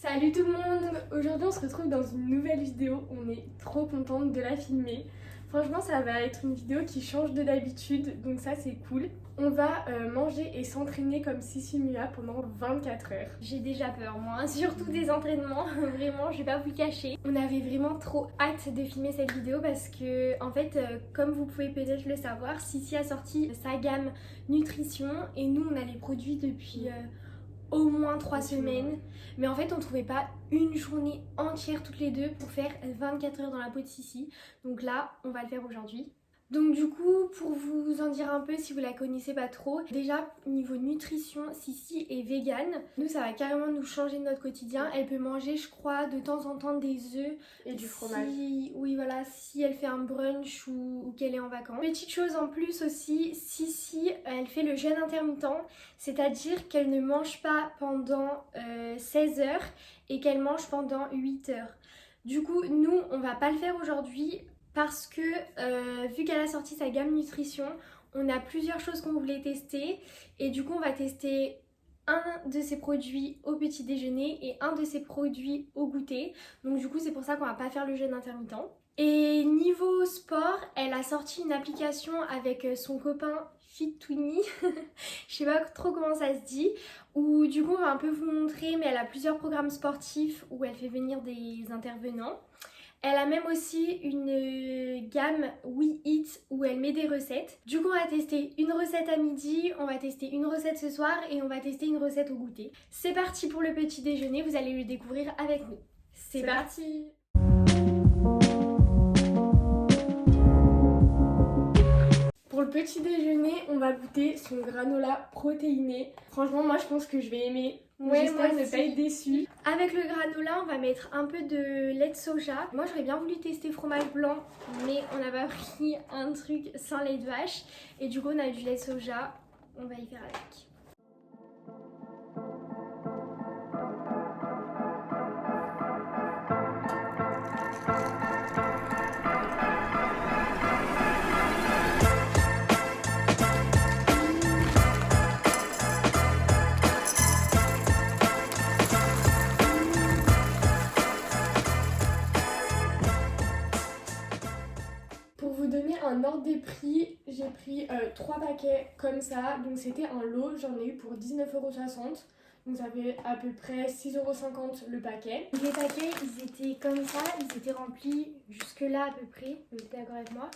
Salut tout le monde! Aujourd'hui on se retrouve dans une nouvelle vidéo, on est trop contente de la filmer. Franchement ça va être une vidéo qui change de d'habitude, donc ça c'est cool. On va manger et s'entraîner comme Sissi Mua pendant 24 heures. J'ai déjà peur moi, surtout des entraînements, vraiment je vais pas vous le cacher. On avait vraiment trop hâte de filmer cette vidéo parce que en fait comme vous pouvez peut-être le savoir, Sissi a sorti sa gamme nutrition et nous on a les produits depuis au moins 3 semaines. Mais en fait on trouvait pas une journée entière toutes les deux pour faire 24 heures dans la peau de Sissi. Donc là on va le faire aujourd'hui. Donc du coup, pour vous en dire un peu si vous la connaissez pas trop, déjà niveau nutrition, Sissi est végane. Nous ça va carrément nous changer notre quotidien. Elle peut manger je crois de temps en temps des œufs Et du fromage. Oui voilà, si elle fait un brunch ou qu'elle est en vacances. Petite chose en plus aussi, Sissi elle fait le jeûne intermittent, c'est-à-dire qu'elle ne mange pas pendant 16 heures et qu'elle mange pendant 8 heures. Du coup nous on va pas le faire aujourd'hui parce que vu qu'elle a sorti sa gamme nutrition, on a plusieurs choses qu'on voulait tester et du coup on va tester un de ses produits au petit déjeuner et un de ses produits au goûter. Donc du coup c'est pour ça qu'on va pas faire le jeûne intermittent. Et niveau sport, elle a sorti une application avec son copain Fit2Me, je sais pas trop comment ça se dit, où du coup on va un peu vous montrer, mais elle a plusieurs programmes sportifs où elle fait venir des intervenants. Elle a même aussi une gamme We Eat où elle met des recettes. Du coup on va tester une recette à midi, on va tester une recette ce soir et on va tester une recette au goûter. C'est parti pour le petit déjeuner, vous allez le découvrir avec nous. C'est parti. Pour le petit déjeuner, on va goûter son granola protéiné. Franchement moi je pense que je vais aimer. Ouais, j'espère moi ne aussi. pas être déçue. Avec le granola, on va mettre un peu de lait de soja. Moi, j'aurais bien voulu tester fromage blanc, mais on n'a pas pris un truc sans lait de vache. Et du coup, on a du lait de soja. On va y faire avec. Pour vous donner un ordre des prix, j'ai pris 3 paquets comme ça, donc c'était un lot, j'en ai eu pour 19,60€, donc ça fait à peu près 6,50€ le paquet. Les paquets, ils étaient comme ça, ils étaient remplis jusque là à peu près, vous êtes d'accord avec moi.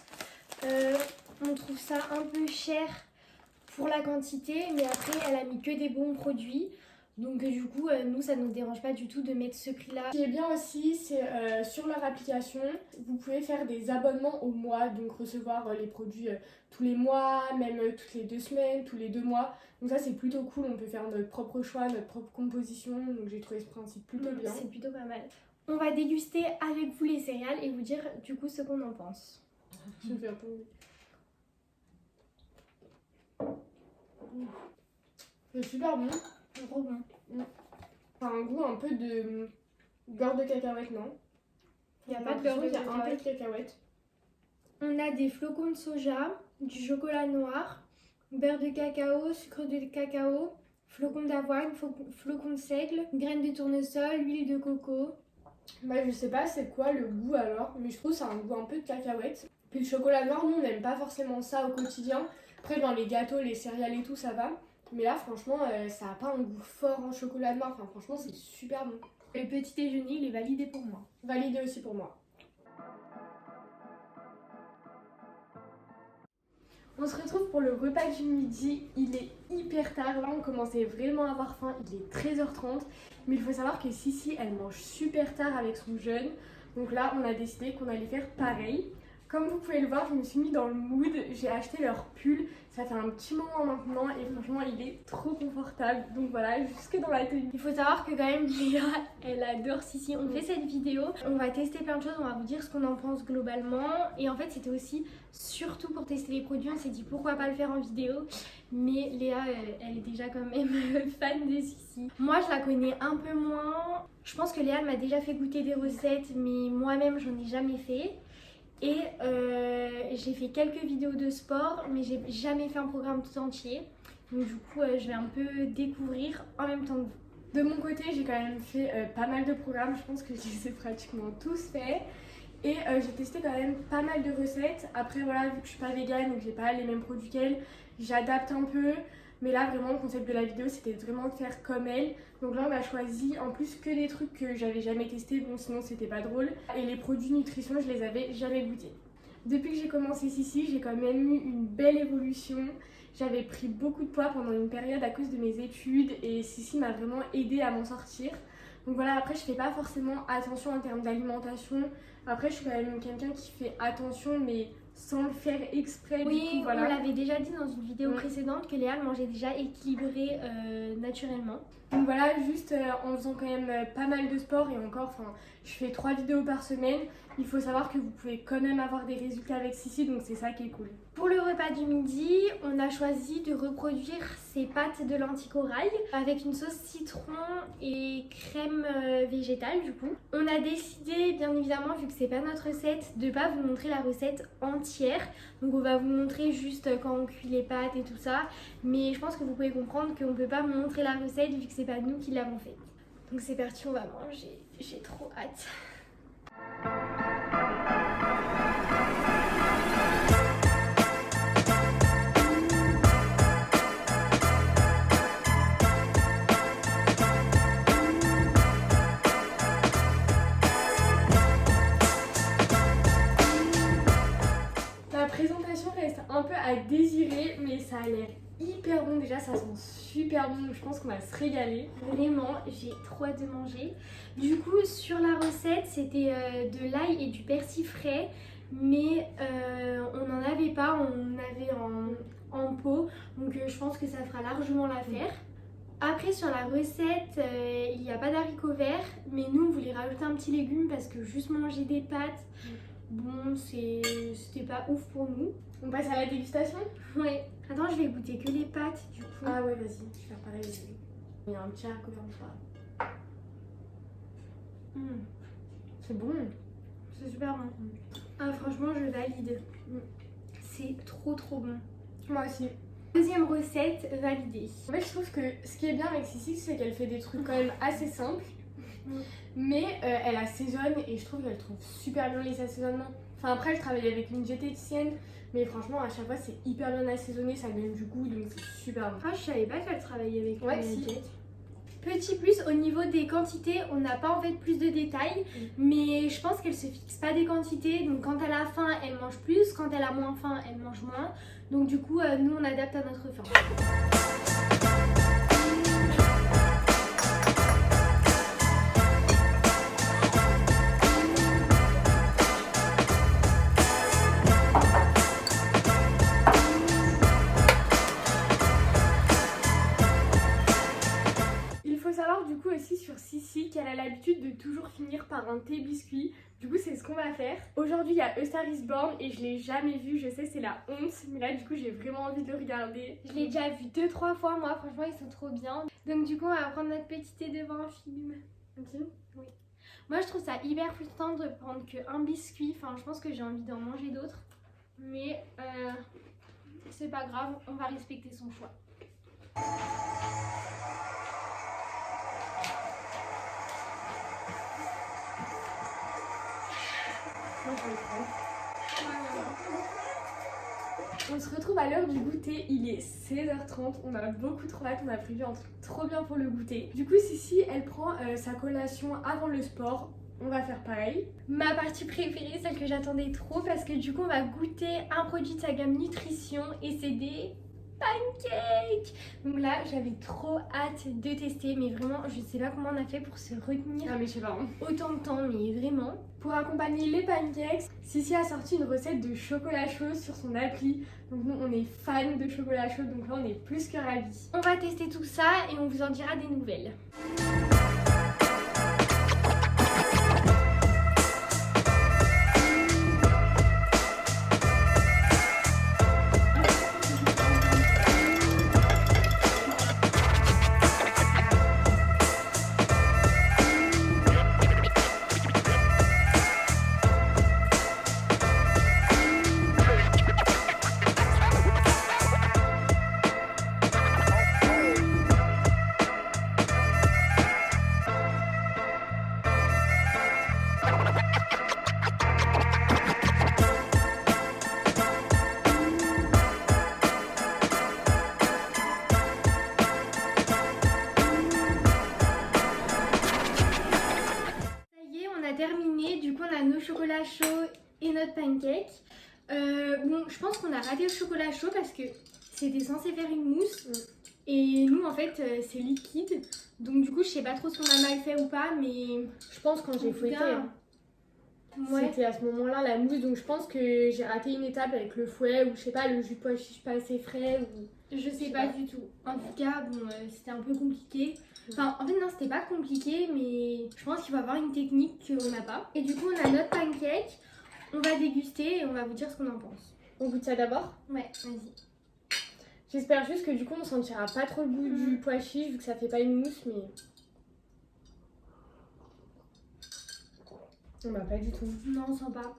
On trouve ça un peu cher pour la quantité, mais après elle a mis que des bons produits. Donc du coup, nous, ça ne nous dérange pas du tout de mettre ce prix-là. Ce qui est bien aussi, c'est sur leur application, vous pouvez faire des abonnements au mois, donc recevoir les produits tous les mois, même toutes les 2 semaines, tous les 2 mois. Donc ça c'est plutôt cool, on peut faire notre propre choix, notre propre composition, donc j'ai trouvé ce principe plutôt bien. C'est plutôt pas mal. On va déguster avec vous les céréales et vous dire du coup ce qu'on en pense. Je vais attendre. C'est super bon. Trop bon. Ça a un goût un peu de beurre de cacahuète, non? Il n'y a pas de beurre de Il y a un peu de cacahuète. cacahuète. On a des flocons de soja, du chocolat noir, beurre de cacao, sucre de cacao, flocons d'avoine, flocons de seigle, graines de tournesol, huile de coco. Bah je sais pas c'est quoi le goût alors, mais je trouve que ça a un goût un peu de cacahuète. Puis le chocolat noir, nous on n'aime pas forcément ça au quotidien. Après dans les gâteaux, les céréales et tout ça va. Mais là franchement ça a pas un goût fort en chocolat noir, enfin franchement c'est super bon. Le petit déjeuner, il est validé pour moi. Validé aussi pour moi. On se retrouve pour le repas du midi, il est hyper tard, là on commençait vraiment à avoir faim, il est 13h30. Mais il faut savoir que Sissi elle mange super tard avec son jeûne, donc là on a décidé qu'on allait faire pareil. Comme vous pouvez le voir, je me suis mis dans le mood, j'ai acheté leur pull, ça fait un petit moment maintenant et franchement il est trop confortable. Donc voilà, jusque dans la tenue. Il faut savoir que quand même Léa, elle adore Sissi. On fait cette vidéo, on va tester plein de choses, on va vous dire ce qu'on en pense globalement. Et en fait c'était aussi surtout pour tester les produits, on s'est dit pourquoi pas le faire en vidéo. Mais Léa, elle est déjà quand même fan de Sissi. Moi je la connais un peu moins. Je pense que Léa m'a déjà fait goûter des recettes, mais moi-même j'en ai jamais fait. Et j'ai fait quelques vidéos de sport, mais j'ai jamais fait un programme tout entier. Donc du coup, je vais un peu découvrir en même temps que vous. De mon côté, j'ai quand même fait pas mal de programmes, je pense que je les ai pratiquement tous faits. Et j'ai testé quand même pas mal de recettes. Après voilà, vu que je suis pas végane et que j'ai pas les mêmes produits qu'elle, j'adapte un peu. Mais là vraiment le concept de la vidéo c'était vraiment de faire comme elle. Donc là on a choisi en plus que des trucs que j'avais jamais testés, bon sinon c'était pas drôle. Et les produits nutrition je les avais jamais goûtés. Depuis que j'ai commencé Sissi, j'ai quand même eu une belle évolution. J'avais pris beaucoup de poids pendant une période à cause de mes études et Sissi m'a vraiment aidée à m'en sortir. Donc voilà, après je fais pas forcément attention en termes d'alimentation. Après je suis quand même quelqu'un qui fait attention mais sans le faire exprès. Oui, du coup, voilà. On l'avait déjà dit dans une vidéo précédente que Léa mangeait déjà équilibré naturellement. Donc voilà, juste en faisant quand même pas mal de sport et encore, enfin, je fais 3 vidéos par semaine. Il faut savoir que vous pouvez quand même avoir des résultats avec Sissi, donc c'est ça qui est cool. Pour le repas du midi, on a choisi de reproduire ces pâtes de lentilles corail avec une sauce citron et crème végétale du coup. On a décidé, bien évidemment, vu que c'est pas notre recette, de pas vous montrer la recette entière. Donc on va vous montrer juste quand on cuit les pâtes et tout ça. Mais je pense que vous pouvez comprendre qu'on peut pas vous montrer la recette vu que c'est pas nous qui l'avons faite. Donc c'est parti, on va manger. J'ai trop hâte. La présentation reste un peu à désirer, mais ça a l'air hyper bon. Déjà, ça sent super bon, donc je pense qu'on va se régaler. Vraiment, j'ai trop hâte de manger. Du coup, sur la recette, c'était de l'ail et du persil frais, mais on n'en avait pas, on avait en pot, donc je pense que ça fera largement l'affaire. Après, sur la recette, il n'y a pas d'haricots verts, mais nous, on voulait rajouter un petit légume parce que juste manger des pâtes, bon, c'était pas ouf pour nous. On passe à la dégustation? Ouais. Attends, je vais goûter que les pâtes, du coup. Ah ouais, vas-y, je vais faire pareil. Il y a un petit haricot vert en soi. C'est bon. C'est super bon. Ah, franchement, je valide. C'est trop bon. Moi aussi. Deuxième recette validée. En fait, je trouve que ce qui est bien avec Sissi, c'est qu'elle fait des trucs quand même assez simples. Mais elle assaisonne et je trouve qu'elle trouve super bien les assaisonnements. Enfin, après, je travaille avec une diététicienne, mais franchement, à chaque fois, c'est hyper bien assaisonné, ça donne du goût, donc c'est super bon. Ah, je savais pas qu'elle travaillait avec Ouais, une si. diète. Petit plus, au niveau des quantités, on n'a pas en fait plus de détails, mais je pense qu'elle se fixe pas des quantités. Donc quand elle a faim, elle mange plus, quand elle a moins faim, elle mange moins. Donc du coup, nous on adapte à notre faim. Aussi sur Sissi qu'elle a l'habitude de toujours finir par un thé biscuit. Du coup c'est ce qu'on va faire. Aujourd'hui il y a A Star is Born et je l'ai jamais vu, je sais c'est la honte, mais là du coup j'ai vraiment envie de le regarder. Je l'ai déjà vu 2-3 fois moi, franchement ils sont trop bien. Donc du coup on va prendre notre petit thé devant un film. Ok. Oui. Moi je trouve ça hyper frustrant de prendre qu'un biscuit, enfin je pense que j'ai envie d'en manger d'autres. Mais c'est pas grave, on va respecter son choix. On se retrouve à l'heure du goûter, il est 16h30, on a beaucoup trop hâte, on a prévu un truc trop bien pour le goûter. Du coup Sissi elle prend sa collation avant le sport, on va faire pareil. Ma partie préférée, celle que j'attendais trop parce que du coup on va goûter un produit de sa gamme nutrition et c'est des pancakes. Donc là j'avais trop hâte de tester, mais vraiment je sais pas comment on a fait pour se retenir mais je sais pas. Autant de temps, mais vraiment. Pour accompagner les pancakes, Sissi a sorti une recette de chocolat chaud sur son appli. Donc nous on est fans de chocolat chaud, donc là on est plus que ravis. On va tester tout ça et on vous en dira des nouvelles. coup on a nos chocolats chauds et notre pancake. Bon, je pense qu'on a raté le chocolat chaud parce que c'était censé faire une mousse. Et nous en fait c'est liquide. Donc du coup je sais pas trop si on a mal fait ou pas, mais Je pense quand j'ai fouetté, ouais. c'était à ce moment-là la mousse, donc je pense que j'ai raté une étape avec le fouet ou je sais pas, le jus de pois chiche pas assez frais ou... Je sais pas du tout. En tout cas, bon, c'était un peu compliqué. Enfin, en fait, non, c'était pas compliqué, mais je pense qu'il va y avoir une technique qu'on n'a pas. Et du coup, on a notre pancake. On va déguster et on va vous dire ce qu'on en pense. On goûte ça d'abord? Ouais, vas-y. J'espère juste que du coup on sentira pas trop le goût du pois chiche vu que ça fait pas une mousse, mais... Bah pas du tout. Non, on sent pas.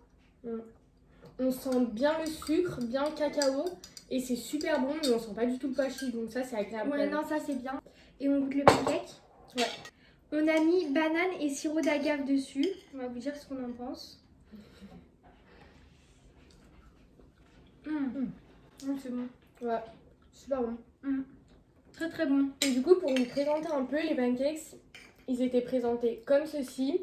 On sent bien le sucre, bien le cacao. Et c'est super bon, mais on sent pas du tout le pois chiche, donc ça c'est agréable. Ouais, non, ça c'est bien. Et on goûte le pancake. Ouais. On a mis banane et sirop d'agave dessus. On va vous dire ce qu'on en pense. C'est bon. Ouais, super bon. Très très bon. Et du coup, pour vous présenter un peu les pancakes, ils étaient présentés comme ceci.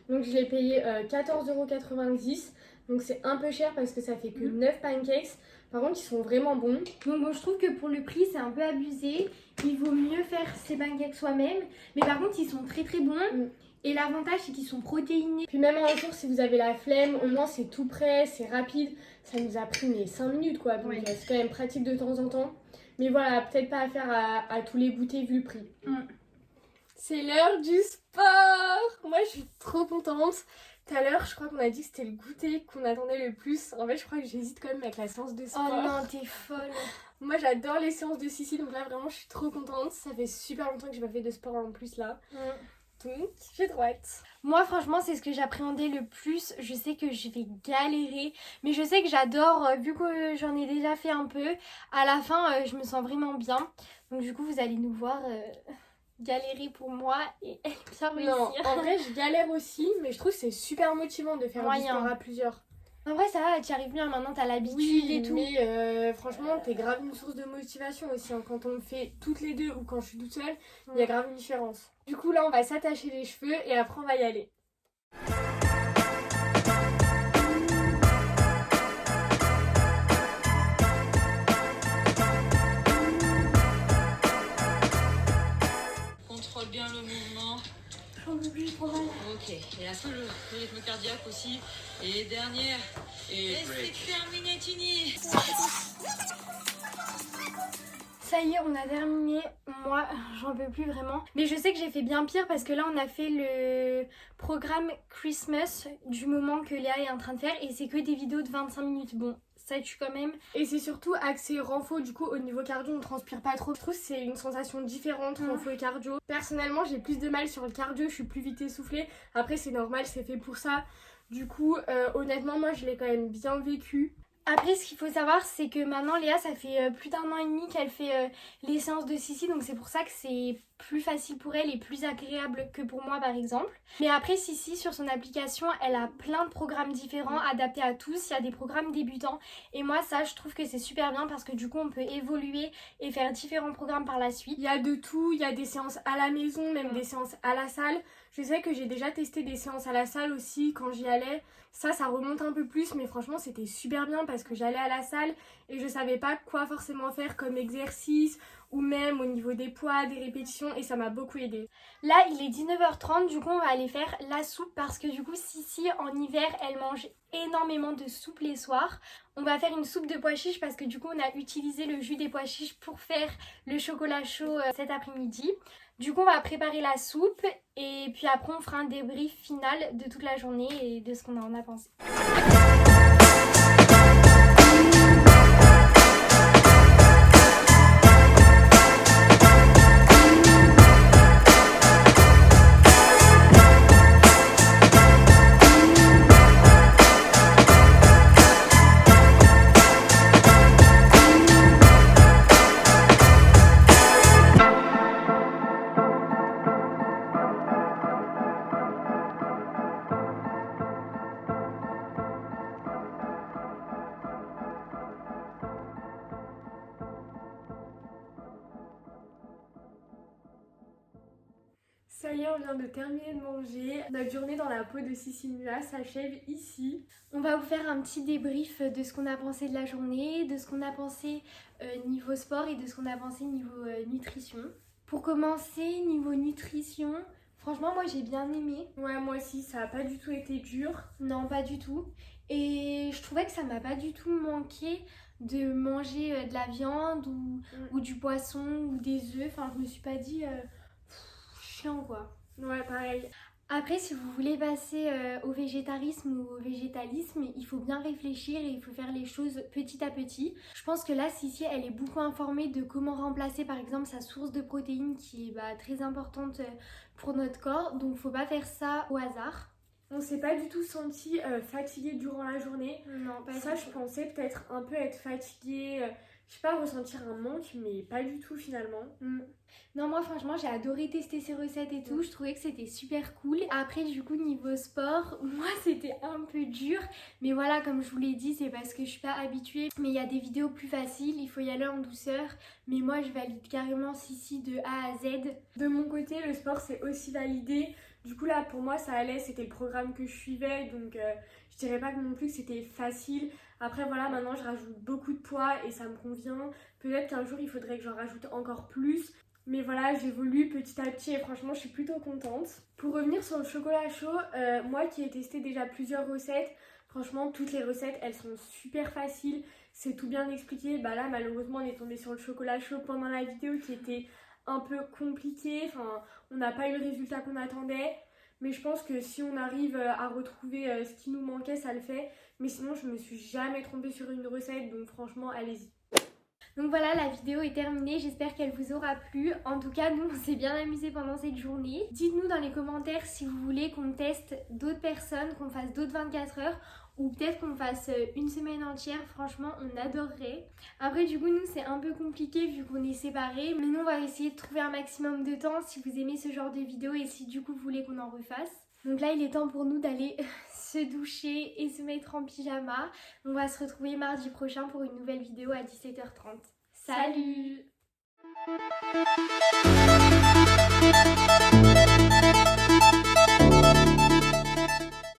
Donc je l'ai payé 14,90 €. Donc c'est un peu cher parce que ça fait que 9 pancakes. Par contre, ils sont vraiment bons. Donc bon, je trouve que pour le prix, c'est un peu abusé. Il vaut mieux faire ses pancakes soi-même. Mais par contre, ils sont très très bons. Et l'avantage, c'est qu'ils sont protéinés. Puis même un jour, si vous avez la flemme, au moins c'est tout prêt, c'est rapide. Ça nous a pris mais 5 minutes quoi. Donc c'est quand même pratique de temps en temps. Mais voilà, peut-être pas à faire à tous les goûters vu le prix. C'est l'heure du sport. Moi, je suis trop contente. Tout à l'heure, je crois qu'on a dit que c'était le goûter qu'on attendait le plus. En fait, je crois que j'hésite quand même avec la séance de sport. Oh non, t'es folle. Moi, j'adore les séances de Sissi, donc là, vraiment, je suis trop contente. Ça fait super longtemps que j'ai pas fait de sport en plus, là. Donc, j'ai trop hâte. Moi, franchement, c'est ce que j'appréhendais le plus. Je sais que je vais galérer, mais je sais que j'adore, vu que j'en ai déjà fait un peu. À la fin, je me sens vraiment bien. Donc du coup, vous allez nous voir... galérer pour moi et bien réussir. Non, en vrai je galère aussi, mais je trouve que c'est super motivant de faire du sport à plusieurs. En vrai ça va, tu arrives bien, maintenant t'as l'habitude et tout. Mais franchement t'es grave une source de motivation aussi, hein. Quand on le fait toutes les deux ou quand je suis toute seule, il y a grave une différence. Du coup là on va s'attacher les cheveux et après on va y aller. Bien le mouvement. J'en veux plus, trop mal. Ok, et la seule, le rythme cardiaque aussi. Et dernière. Et c'est terminé, Tini. Ça y est, on a terminé. Moi, j'en peux plus vraiment. Mais je sais que j'ai fait bien pire parce que là, on a fait le programme Christmas du moment que Léa est en train de faire et c'est que des vidéos de 25 minutes. Bon, ça tue quand même. Et c'est surtout axé renfo, du coup au niveau cardio on transpire pas trop. Je trouve que c'est une sensation différente renfo et cardio. Personnellement j'ai plus de mal sur le cardio, je suis plus vite essoufflée. Après c'est normal, c'est fait pour ça. Du coup honnêtement moi je l'ai quand même bien vécu. Après, ce qu'il faut savoir, c'est que maintenant, Léa, ça fait plus d'1 an et demi qu'elle fait les séances de Sissi. Donc, c'est pour ça que c'est plus facile pour elle et plus agréable que pour moi, par exemple. Mais après, Sissi, sur son application, elle a plein de programmes différents adaptés à tous. Il y a des programmes débutants. Et moi, ça, je trouve que c'est super bien parce que du coup, on peut évoluer et faire différents programmes par la suite. Il y a de tout. Il y a des séances à la maison, même des séances à la salle. Je sais que j'ai déjà testé des séances à la salle aussi quand j'y allais. Ça remonte un peu plus, mais franchement c'était super bien parce que j'allais à la salle et je savais pas quoi forcément faire comme exercice ou même au niveau des poids, des répétitions et ça m'a beaucoup aidé. Là il est 19h30, du coup on va aller faire la soupe parce que du coup Sissi en hiver elle mange énormément de soupe les soirs. On va faire une soupe de pois chiches parce que du coup on a utilisé le jus des pois chiches pour faire le chocolat chaud cet après-midi. Du coup on va préparer la soupe et puis après on fera un débrief final de toute la journée et de ce qu'on en a pensé. on vient de terminer de manger. Notre journée dans la peau de Sissi Mua s'achève ici. On va vous faire un petit débrief de ce qu'on a pensé de la journée, de ce qu'on a pensé niveau sport et de ce qu'on a pensé niveau nutrition. Pour commencer, niveau nutrition, franchement moi j'ai bien aimé. Ouais, moi aussi, ça a pas du tout été dur. Non, pas du tout. Et je trouvais que ça m'a pas du tout manqué de manger de la viande ou du poisson ou des œufs. Enfin, je me suis pas dit chiant quoi. Ouais, pareil. Après, si vous voulez passer au végétarisme ou au végétalisme, il faut bien réfléchir et il faut faire les choses petit à petit. Je pense que là, Sissi, elle est beaucoup informée de comment remplacer par exemple sa source de protéines qui est très importante pour notre corps. Donc, faut pas faire ça au hasard. On s'est pas du tout senti fatigué durant la journée. Non, pas Ça, du je tout. pensais peut-être un peu être fatiguée, je sais pas, ressentir un manque, mais pas du tout finalement. Non, moi franchement j'ai adoré tester ces recettes et tout, je trouvais que c'était super cool. Après du coup niveau sport, moi c'était un peu dur, mais voilà comme je vous l'ai dit c'est parce que je suis pas habituée. Mais il y a des vidéos plus faciles, il faut y aller en douceur, mais moi je valide carrément Sissi de A à Z. De mon côté, le sport c'est aussi validé. Du coup là pour moi ça allait, c'était le programme que je suivais, donc je dirais pas que non plus que c'était facile. Après voilà, maintenant je rajoute beaucoup de poids et ça me convient. Peut-être qu'un jour il faudrait que j'en rajoute encore plus. Mais voilà, j'évolue petit à petit et franchement je suis plutôt contente. Pour revenir sur le chocolat chaud, moi qui ai testé déjà plusieurs recettes, franchement toutes les recettes elles sont super faciles, c'est tout bien expliqué. Bah là malheureusement on est tombé sur le chocolat chaud pendant la vidéo qui était un peu compliqué, enfin on n'a pas eu le résultat qu'on attendait. Mais je pense que si on arrive à retrouver ce qui nous manquait, ça le fait. Mais sinon je me suis jamais trompée sur une recette, donc franchement allez-y. Donc voilà, la vidéo est terminée, j'espère qu'elle vous aura plu. En tout cas, nous on s'est bien amusés pendant cette journée. Dites-nous dans les commentaires si vous voulez qu'on teste d'autres personnes, qu'on fasse d'autres 24 heures ou peut-être qu'on fasse une semaine entière. Franchement, on adorerait. Après, du coup, nous c'est un peu compliqué vu qu'on est séparés. Mais nous on va essayer de trouver un maximum de temps si vous aimez ce genre de vidéo et si du coup vous voulez qu'on en refasse. Donc là, il est temps pour nous d'aller se doucher et se mettre en pyjama. On va se retrouver mardi prochain pour une nouvelle vidéo à 17h30. Salut! Salut.